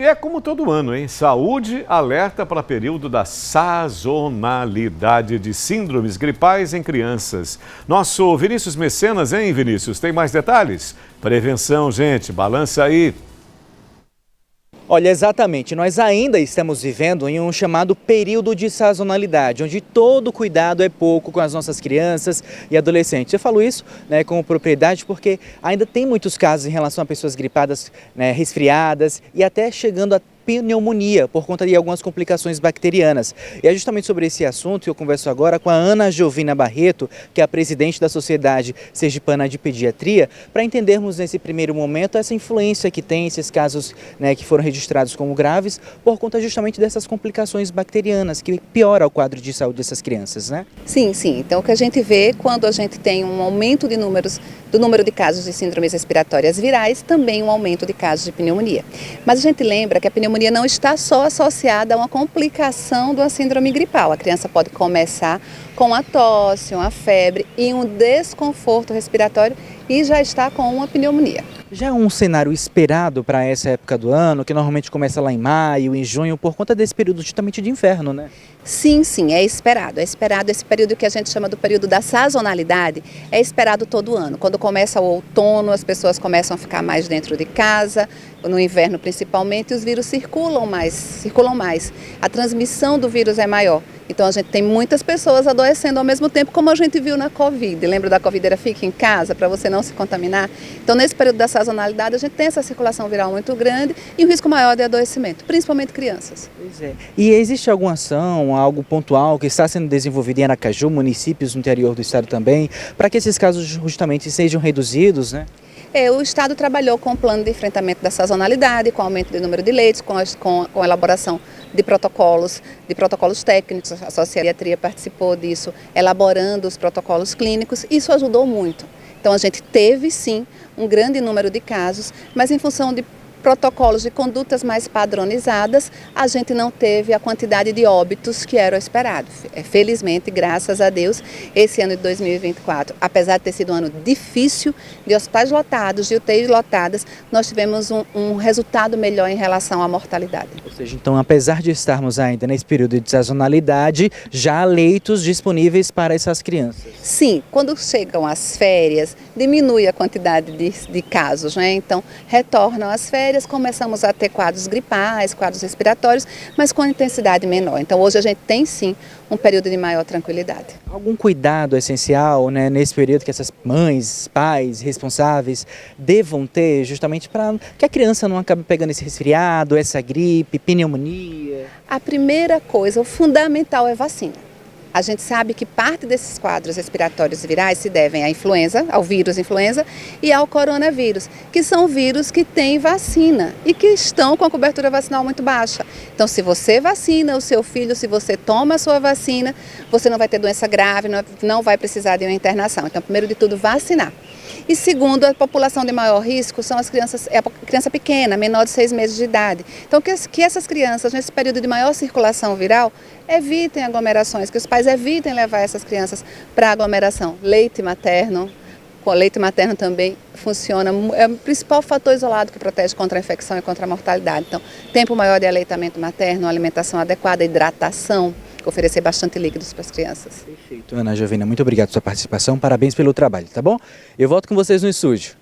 E é como todo ano, hein? Saúde alerta para período da sazonalidade de síndromes gripais em crianças. Nosso Vinícius Mecenas, hein, Vinícius? Tem mais detalhes? Prevenção, gente, balança aí. Olha, exatamente, nós ainda estamos vivendo em um chamado período de sazonalidade, onde todo cuidado é pouco com as nossas crianças e adolescentes. Eu falo isso com propriedade porque ainda tem muitos casos em relação a pessoas gripadas, resfriadas e até chegando a pneumonia por conta de algumas complicações bacterianas. E é justamente sobre esse assunto que eu converso agora com a Ana Giovina Barreto, que é a presidente da Sociedade Sergipana de Pediatria, para entendermos nesse primeiro momento essa influência que tem esses casos que foram registrados como graves por conta justamente dessas complicações bacterianas que piora o quadro de saúde dessas crianças, né? Sim. Então o que a gente vê quando a gente tem um aumento do número de casos de síndromes respiratórias virais, também um aumento de casos de pneumonia. Mas a gente lembra que a pneumonia não está só associada a uma complicação de uma síndrome gripal. A criança pode começar com uma tosse, uma febre e um desconforto respiratório e já está com uma pneumonia. Já é um cenário esperado para essa época do ano, que normalmente começa lá em maio, em junho, por conta desse período justamente de inverno, né? Sim, é esperado. É esperado esse período que a gente chama do período da sazonalidade, é esperado todo ano. Quando começa o outono, as pessoas começam a ficar mais dentro de casa, no inverno principalmente, e os vírus circulam mais. A transmissão do vírus é maior. Então a gente tem muitas pessoas adoecendo ao mesmo tempo, como a gente viu na Covid. Lembra da Covid? Era fique em casa para você não se contaminar. Então nesse período da sazonalidade a gente tem essa circulação viral muito grande e um risco maior de adoecimento, principalmente crianças. Pois é. E existe alguma ação, algo pontual que está sendo desenvolvido em Aracaju, municípios no interior do estado também, para que esses casos justamente sejam reduzidos, né? O Estado trabalhou com o plano de enfrentamento da sazonalidade, com aumento do número de leitos, com a elaboração de protocolos técnicos. A Sociedade participou disso, elaborando os protocolos clínicos. Isso ajudou muito. Então a gente teve sim um grande número de casos, mas em função de protocolos de condutas mais padronizadas, a gente não teve a quantidade de óbitos que era o esperado. Felizmente, graças a Deus, esse ano de 2024, apesar de ter sido um ano difícil, de hospitais lotados, de UTIs lotadas, nós tivemos um resultado melhor em relação à mortalidade. Ou seja, então, apesar de estarmos ainda nesse período de sazonalidade, já há leitos disponíveis para essas crianças? Sim, quando chegam as férias, diminui a quantidade de casos, né? Então, retornam as férias, começamos a ter quadros gripais, quadros respiratórios, mas com intensidade menor. Então hoje a gente tem sim um período de maior tranquilidade. Algum cuidado essencial nesse período que essas mães, pais, responsáveis devam ter justamente para que a criança não acabe pegando esse resfriado, essa gripe, pneumonia? A primeira coisa, o fundamental é vacina. A gente sabe que parte desses quadros respiratórios virais se devem à influenza, ao vírus influenza e ao coronavírus, que são vírus que têm vacina e que estão com a cobertura vacinal muito baixa. Então, se você vacina o seu filho, se você toma a sua vacina, você não vai ter doença grave, não vai precisar de uma internação. Então, primeiro de tudo, vacinar. E segundo, a população de maior risco são as crianças, a criança pequena, menor de 6 meses de idade. Então, que essas crianças, nesse período de maior circulação viral, evitem aglomerações, que os pais evitem levar essas crianças para aglomeração. Leite materno, com leite materno também funciona, é o principal fator isolado que protege contra a infecção e contra a mortalidade. Então, tempo maior de aleitamento materno, alimentação adequada, hidratação, oferecer bastante líquidos para as crianças. Perfeito. Ana Giovina, muito obrigado pela sua participação, parabéns pelo trabalho, tá bom? Eu volto com vocês no estúdio.